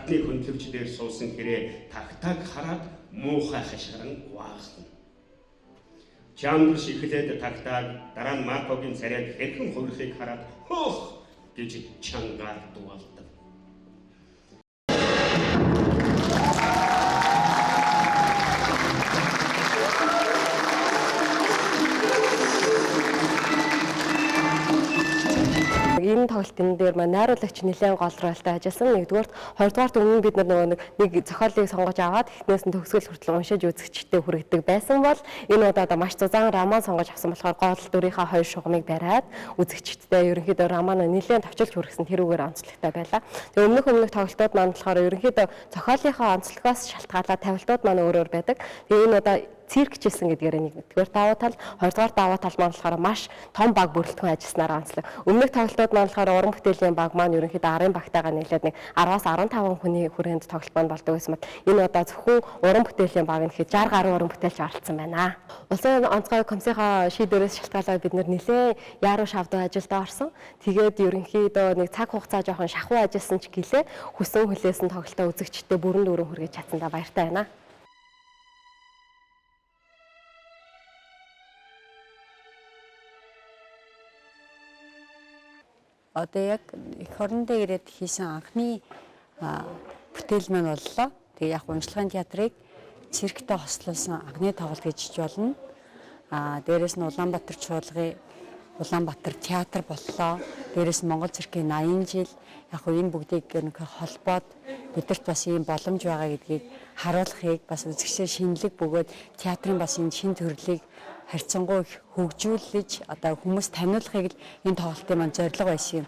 гадны хөндлөгч дээр суусан хэрэг тагтааг хараад муухай хашгиран уаална. Чамдрш ихлээд тагтааг дараа нь Маркогийн царайг хэрхэн хувирахыг хараад хөөх гэж чангаар дуалдаг. Энэ тоглолтын дээр маань найруулагч нэлээд гол ролтой ажилласан. Нэгдүгээр, хоёрдугаарт өмнө бид нэг зохиолыг сонгож аваад эхнээс нь төгсгөл хүртэл уншиж үзэгчтэй хүргэдэг байсан бол энэ удаад маш зузаан роман сонгож авсан болохоор гол дүрийнхээ хоёр шугамыг бариад үзэгчтэй ерөнхийдөө роман нэлээд товчилж хүргэсэн тэрүүгээр онцлогтой байлаа. Тэгээ өмнөх тоглолтууд маань болохоор ерөнхийдөө зохиолынхаа онцлогоос шалтгаалаад тавилтууд маань өөр байдаг. Тэгээ энэ удаа цирк жилсэн гэдгээр нэгдүгээр давуу тал, хоёрдугаар давуу тал маань болохоор маш том баг бүрэлдэхүүн ажилласнаар онцлог. Өмнөх тоглолтууд маань болохоор уран бүтээлийн баг маань ерөнхийдөө 10 багтайгаа нийлээд нэг 10-аас 15 хүний хүрээнд тоглолт маань болдог байсан бол энэ удаа зөвхөн уран бүтээлийн баг нэхэд 60 гаруй уран бүтээлч оролцсон байна. Улсын онцгой комиссийн шийдвэрээс шалтгаалаад бид нэлээд яруу шавдуу ажилд орсон. Тэгээд ерөнхийдөө нэг цаг хугацаа жоохон шахуу ажилласан ч гэлээ хүсэн хүлээсэн тоглолтоо үзэгчтэй бүрэн дүүрэн хүргэж чадсандаа баяртай байна. Одоо яг эх орондоо ирээд хийсэн анхны бүтээл маань боллоо. Тэгээ яг уншлагын театрыг цирктэй хослуулсан анхны тоглолт гэж болно. Дээрээс нь Улаанбаатар чуулгын Улаанбаатар театр боллоо. Дээрээс нь Монгол циркийн 80 жил яг энэ бүгдийг нэг холбоод бидэрт бас ийм боломж байгаа гэдгийг харуулахыг бас үзэгчдээ шинэлэг бөгөөд театрын бас энэ шин төрлийг харьцангуй хөгжүүлж одоо хүмүүс таниулахыг л энэ тоглолтын маань зорилго байсан юм.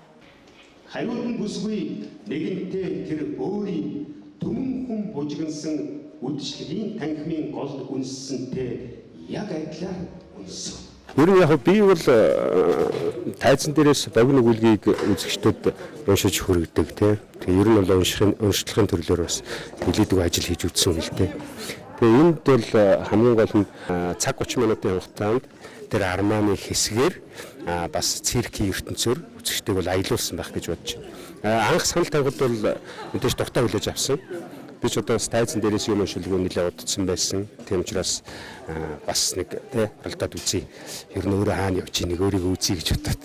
Хариуд нь бүсгүй нэгэнтээ тэр өөрийн түмэн хүн бужигнсан үдшилгийн танхимын гол үнссэнтэй яг адилаар үнсэн. Ер нь яг би бол тайзан дээрээс богино өгүүлгийг үзэгчдэд уншиж хүргэдэг тийм. Тэгээ ер нь бол уншлагын төрлөөр бас нэлээдгүй ажил хийж үзсэн юм л дээ. Тэгээ энд бол хамгийн гол нь цаг 30 минутын хугацаанд тэр Арманы хэсгээр бас циркийн ертөнцөөр үзэгчдэйг бол аялуулсан байх гэж бодож байна. Анх санал тавихад бол мэдээж дуртай хүлээж авсан. Би ч одоо тайзан дээрээс юм уншилгүй нэлээд удацсан байсан. Тийм учраас бас нэг тий оролдоод үзье. Ер нь өөрөө хаана явж ийн нэг өөрийгөө үзье гэж бодоод.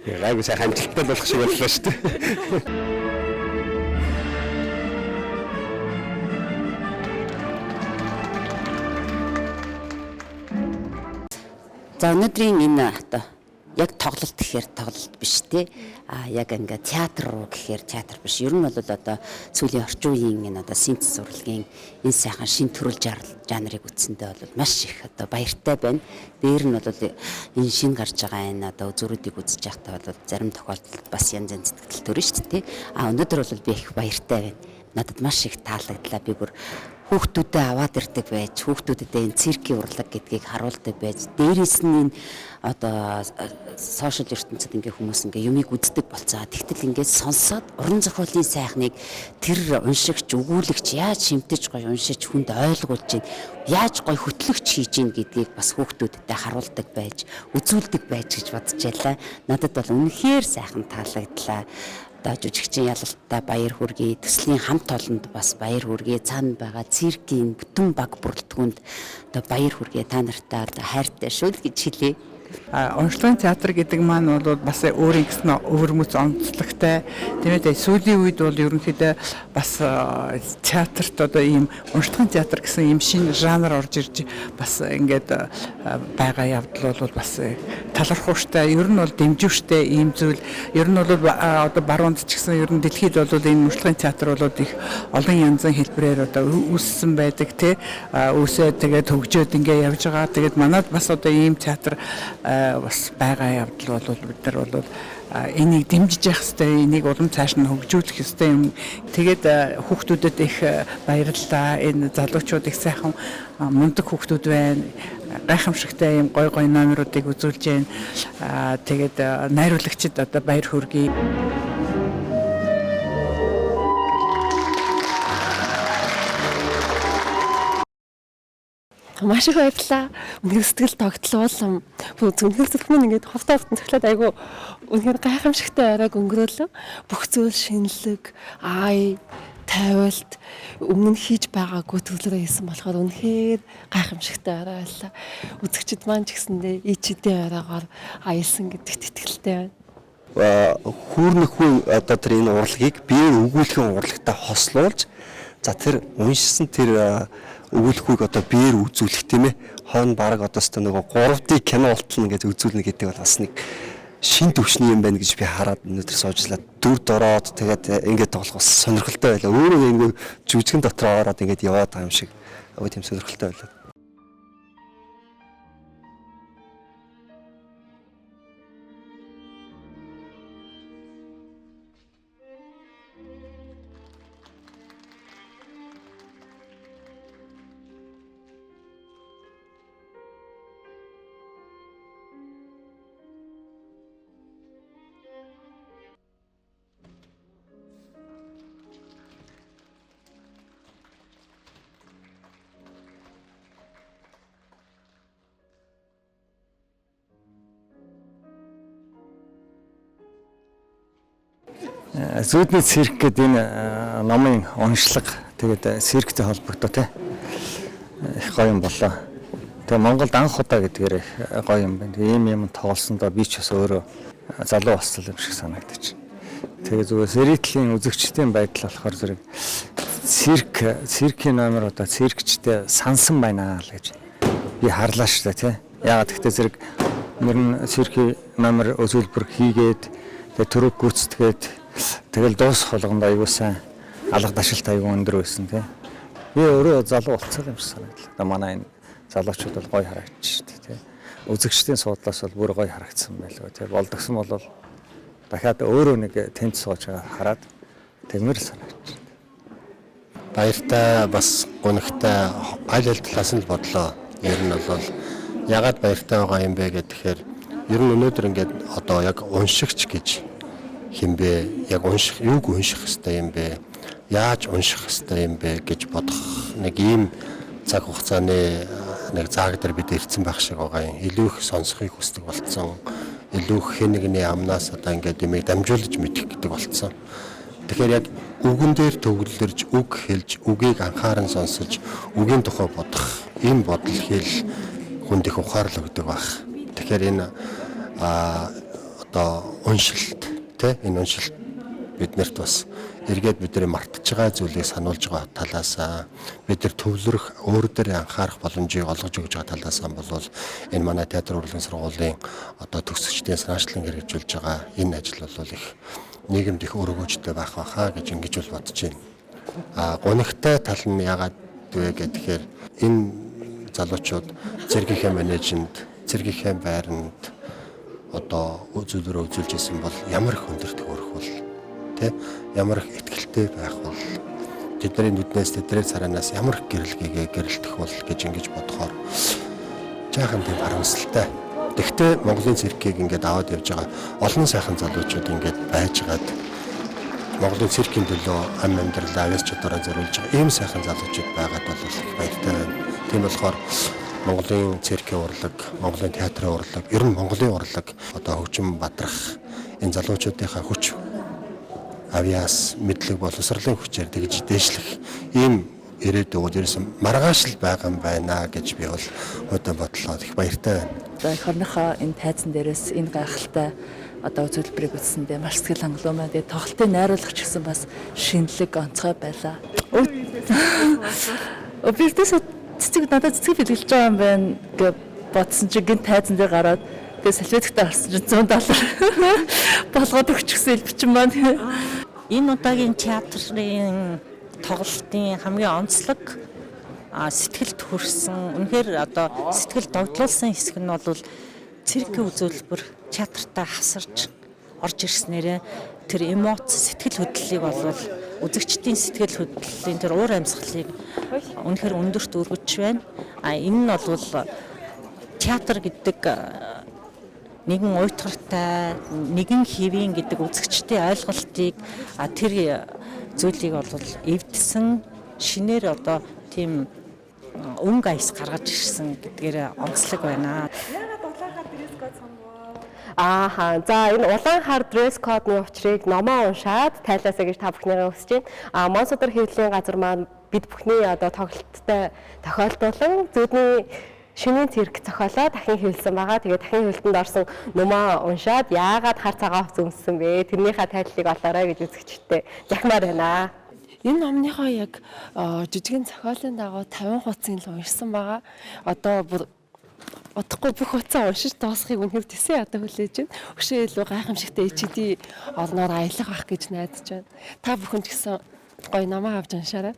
Гайгүй сайхан амжилттай болох шиг боллоо шүү дээ. За өнөөдрийн энэ одоо яг тоглолт гэхээр тоглолт биш те. Яг ингээ театр руу гэхээр театр биш. Ер нь бол одоо сүүлийн орчин үеийн энэ одоо синтез урлагийн энэ сайхан шин төрөл жанрыг үтсэндээ бол маш их одоо баяртай байна. Дээр нь бол энэ шин гарч байгаа энэ одоо зүрүүдийг үзэж байхдаа бол зарим тохиолдолд бас янз янз сэтгэл төрнө шүү дээ те. Өнөөдөр бол би их баяртай байна. Надад маш их таалагдлаа. Би бүр хүүхдүүдэд аваад ирдэг байж, хүүхдүүдэд энэ циркийн урлаг гэдгийг харуулдаг байж, дээрээс нь энэ одоо сошиал ертөнцид ингээ хүмүүс ингээ юмыг үздэг болцоо. Тэгтэл ингээ сонсоод уран зохиолын сайхныг тэр уншигч, өгүүлэгч яаж шимтэж гоё уншиж хүнд ойлгуулж чинь, яаж гоё хөтлөгч хийж чинь гэдгийг бас хүүхдүүдэд харуулдаг байж, үзүүлдэг байж гэж бодож байлаа. Надад бол үнэхээр сайхан таалагдлаа. Одоо жүжигчин ялалтаа баяр хүргэе, төслийн хамт олонд бас баяр хүргэе, цаана байгаа циркийн бүтэн баг бүрэлдэхүүнд одоо баяр хүргэе, та нартай одоо хайртай шүү гэж хэлье. Уншлагын театр гэдэг маань бол бас өөрийн гэсэн өвөрмөц онцлогтой. Тиймээ сүүлийн үед бол ерөнхийдөө бас театрт одоо ийм уншлагын театр гэсэн ийм шинэ жанр орж ирж бас ингээд байгаа явдал бол бас талархууштай. Ер нь бол дэмжүүштэй ийм зүйл. Ер нь бол одоо баруунд ч гэсэн ер нь дэлхийд бол энэ уншлагын театр бол их олон янзын хэлбэрээр одоо үүссэн байдаг тий. Үүсээд тэгээд хөгжөөд ингээд явж байгаа. Тэгээд манайд бас одоо ийм театр бас байгаа явдал бол бид нар бол энийг дэмжиж явах хэрэгтэй, энийг улам цааш нь хөгжүүлэх хэрэгтэй юм. Тэгээд хүүхдүүдэд их баярлалаа. Энэ залуучууд их сайхан мундаг хүүхдүүд байна. Гайхамшигтай юм гой гой номеруудыг үзүүлж байна. Тэгээд найруулагчид одоо баяр хүргэе. Маш их баярлалаа. Үнэхээр сэтгэл тогтлуулсан. Үнэхээр зөвхөн ингээд ховтоо ховтон цоглоод айгу үнэхээр гайхамшигтай байгааг өнгөрөөлөө. Бүх зүйл шинэлэг, тавиулт өмнө нь хийж байгаагүй төлөвлөрөө хийсэн болохоор үнэхээр гайхамшигтай байлаа. Үзэгчд маань ч гэсэндээ ичидийн араагаар аялсан гэдэгт итгэлтэй байна. Хүүрнэхгүй одоо тэр энэ урлагийг биеэр өгүүлэхийн урлагтай хослуулж за тэр уншсан тэр өгүүлэхүйг одоо биеэр үзүүлэх тийм ээ. Хойно бараг одоо өстө нөгөө 3D кино болтно гэж үзүүлнэ гэдэг бол бас нэг шин төвшний юм байна гэж би хараад өнөөдөр суужлаад дүр дороод тэгээд ингээд тоглох бас сонирхолтой байлаа. Өөрөө ингээд жүжигэн дотор ороод ингээд яваад байгаа юм шиг өө тийм сонирхолтой байлаа. Зүүдний цирк гэдэг энэ номын уншлага тэгээд цирктэй холбогдоо их гоё юм болоо. Тэгээ Монголд анх удаа гэдгээр гоё юм байна. Ийм юм тоглосондоо би ч бас өөрөө залуу болсон юм шиг санагдаж. Тэгээ зүгээр серийтлийн үзэгчдийн байдал болохоор зэрэг циркийн номер одоо циркчтэй сансан байна л гэж би харлаа шүү дээ тий. Яагаад гэхдээ зэрэг нэр нь циркийн номер үзүүлбэр хийгээд тэгээ төрөг гүйцэтгээд тэгэл дуусах болгонд аягүй сайн алга дашилт аягүй өндөр байсан тий. Би өөрөө залуу болцсон юм шиг санагдлаа. Манай энэ залуучууд бол гоё харагдчих шүү дээ тий. Үзэгчдийн суудлаас бол бүр гоё харагдсан байлгүй тий. Болдгсон бол дахиад өөрөө нэг тэнц сууж байгаа хараад тэгмэр санагдчих. Баяртай бас гонхтой аль талаас нь л бодлоо. Ер нь бол ягаад баяртай байгаа юм бэ гэхээр ер нь өнөөдөр ингээд одоо яг уншигч гэж хинбэ яг унших юуг унших хэвээр юм бэ? Яаж унших хэвээр юм бэ гэж бодох нэг ийм цаг хугацааны нэг зааг дээр бид ирсэн байх шиг байгаа юм. Илүү их сонсохыг хүсдэг болцсон. Илүү их хэн нэгний амнаас одоо ингээд юмыг дамжуулж мэдэх гэдэг болцсон. Тэгэхээр яг үгэн дээр төвлөрж үг хэлж үгийг анхааран сонсож үгийн тухай бодох ийм бодол хэл хүнд их ухаарл өгдөг байх. Тэгэхээр энэ одоо уншилт энэ уншилт биднэрт бас эргээд бидний мартаж байгаа зүйлийг сануулж байгаа талаас бид нар төвлөрөх өөр дээр анхаарах боломжийг олгож өгж байгаа талаас нь бол энэ манай театр урлагийн сургуулийн одоо төгсөгчдийн санаачлан хэрэгжүүлж байгаа энэ ажил бол их нийгэмд их өргөөжтэй байх байхаа гэж ингэж бол бодож байна. Гонхтой тал нь яагаад вэ гэхээр энэ залуучууд цэргийнхээ менежмент, цэргийнхээ байранд одоо үзүүлбэрөө үзүүлж исэн бол ямар их өндөрт хөрөх бол тий ямар их ихтгэлтэй байх бол тэдний нүднээс тэдний царанаас ямар их гэрэлгээгээ гэрэлтэх бол гэж ингэж бодохоор жаахан тийм харамсалтай. Тэгвэл Монголын циркийг ингээд аваад явж байгаа олон сайхан залуучууд ингээд байжгаад Монголын циркийн төлөө ам амьдралаа авьяас чадвараа зориулж байгаа ийм сайхан залуучууд байгаад бол их баяртай байна. Тийм болохоор Монголын циркийн урлаг, Монголын театрын урлаг, ер нь Монголын урлаг одоо хөгжим бадрах энэ залуучуудынхаа хүч авьяас мэдлэг боловсролын хүчээр тэгж дээшлэх ийм ирээдүйд ерөөсөн маргааш л байгаа юм байна гэж би бол хойдоо бодлоо их баяртай байна. Эх орныхоо энэ тайзан дээрээс энэ гайхалтай одоо үзүүлбэрийг үзсэндээ маш сэтгэл хангалуун байна. Тэгээ тоглолтын найруулагч гэсэн бас шинэлэг онцгой байлаа. Оператес цэцэг надад цэцэг бэлгэлж байгаа юм байна гэж бодсон чи гин тайзан дээр гараад тэгээ салфетиктэй харсан чи $100 болгоод өгчихсэн бичин маань. Энэ удаагийн театрын тоглолтын хамгийн онцлог сэтгэлд хүрсэн үнэхээр одоо сэтгэл догдлуулсан хэсэг нь бол циркийн үзүүлбэр театртаа хасарч орж ирснээрээ тэр эмоц сэтгэл хөдлөлийг бол үзэгчдийн сэтгэл хөдлөлийн тэр уур амьсгалыг үнэхээр өндөрт өргөж байна. Энэ нь бол театр гэдэг нэгэн уйтгартай, нэгэн хэвийн гэдэг үзэгчдийн ойлголтыг тэр зүйлийг бол эвдсэн шинээр одоо тийм өнгө аяс гаргаж ирсэн гэдгээр онцлог байна. За энэ улаан хар дресс кодны учрыг номоо уншаад тайлаасаа гэж та бүхнийгээ хүсэж байна. Монсодор хэвлэлийн газар маань бид бүхний одоо тоглолттой тохиолдуулан зүүдний шинийн цирк зохиолоо дахин хэвлэсэн байгаа. Тэгээд дахин хэвлэлтэнд орсон номоо уншаад яагаад хар цагаан хувцас өмссөн бэ? Тэрнийхээ тайллыг олоорой гэж үзэгчтэй захимаар байна. Энэ номныхоо яг жижигэн зохиолын дагуу 50 хуудсын л уншсан байгаа. Одоо бодохгүй бүх хуудасаа уншиж дуусахыг үнэхээр тэсээ одоо хүлээж байна. Өшөө илүү гайхамшигтай HD орноор аялах байх гэж найдаж байна. Та бүхэн ч гэсэн гоё намаа авч уншаарай.